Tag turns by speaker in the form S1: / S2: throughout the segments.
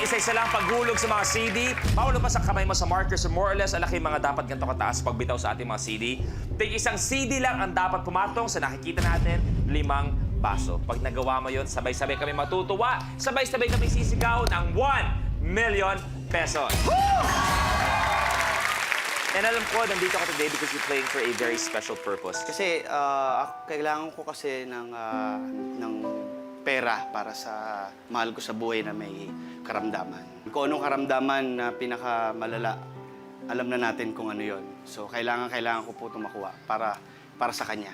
S1: isa-isa lang paghulog sa mga CD. Paulo pa sa kamay mo sa marker, so more or less, alaki mga dapat ganito kataas pagbitaw sa ating mga CD. Tig isang CD lang ang dapat pumatong sa nakikita natin, 5 baso. Pag nagawa mo yun, sabay-sabay kami matutuwa, sabay-sabay kami sisigaw ng 1 million pesos. And alam ko, nandito ka today because you're playing for a very special purpose.
S2: Kasi kailangan ko kasi ng pera para sa mahal ko sa buhay na may karamdaman. Kung anong karamdaman na pinakamalala, alam na natin kung ano yon. So, kailangan ko po ito makuha para sa kanya.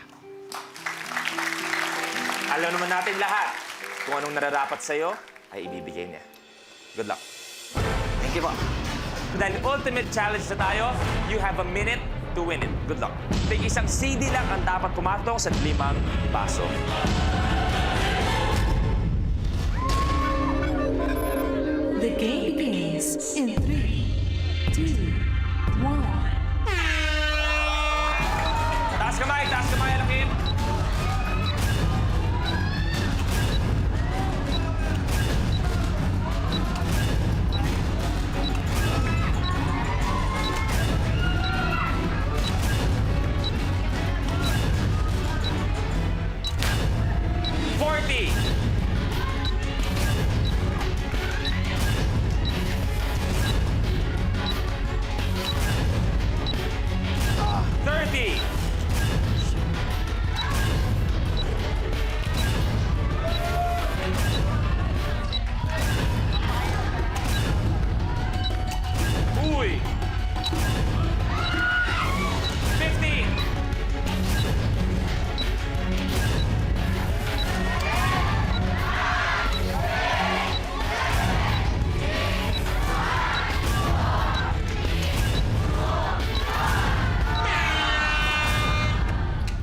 S1: Alam naman natin lahat kung anong nararapat sa'yo ay ibibigay niya. Good luck.
S2: Thank you po.
S1: Dahil ultimate challenge na tayo, you have a minute to win it. Good luck. Tig isang CD lang ang dapat pumatong sa 5 baso.
S3: The game begins in 3, 2, 1.
S1: Taas kamay, Alakim. Uy! 15!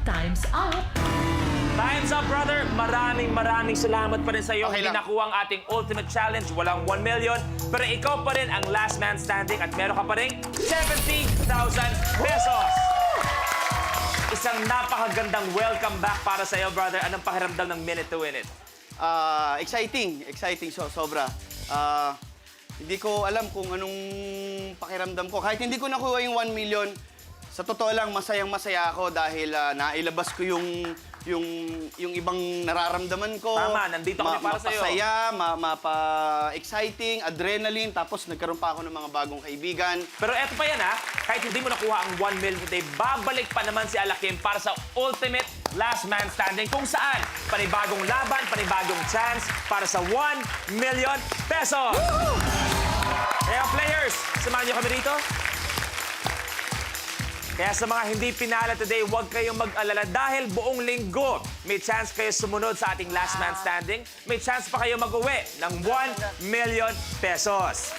S3: Time's up.
S1: Time's up, brother. Maraming salamat pa rin sa iyo.
S2: Okay
S1: Hindi
S2: lang.
S1: nakuha ang ating ultimate challenge. Walang 1 million. Pero ikaw pa rin ang last man standing at meron ka pa rin 70,000 pesos. Isang napakagandang welcome back para sa iyo, brother. Anong pakiramdam ng minute to win it?
S2: Exciting. Sobra. Hindi ko alam kung anong pakiramdam ko. Kahit hindi ko nakuha yung 1 million, sa totoo lang, masayang-masaya ako dahil nailabas ko yung ibang nararamdaman ko.
S1: Tama, nandito kami para sa'yo.
S2: Mapasaya, mapa-exciting, adrenaline, tapos nagkaroon pa ako ng mga bagong kaibigan.
S1: Pero eto pa yan, ha? Kahit hindi mo nakuha ang 1 million today, babalik pa naman si Alakim para sa ultimate last man standing kung saan panibagong laban, panibagong chance para sa 1 million pesos. Kaya players, samahan niyo kami rito. Kaya sa mga hindi pinala today, huwag kayong mag-alala dahil buong linggo may chance kayo sumunod sa ating last man standing. May chance pa kayo mag-uwi ng 1 million pesos.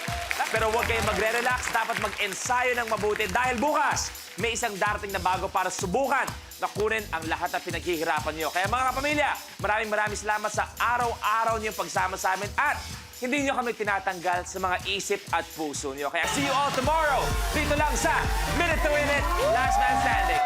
S1: Pero huwag kayong magre-relax, dapat mag-ensayo ng mabuti dahil bukas may isang darating na bago para subukan na kunin ang lahat na pinaghihirapan nyo. Kaya mga kapamilya, maraming salamat sa araw-araw niyong pagsama sa amin at hindi nyo kami tinatanggal sa mga isip at puso nyo. Kaya see you all tomorrow dito lang sa Minute to Win It, Last Man Standing.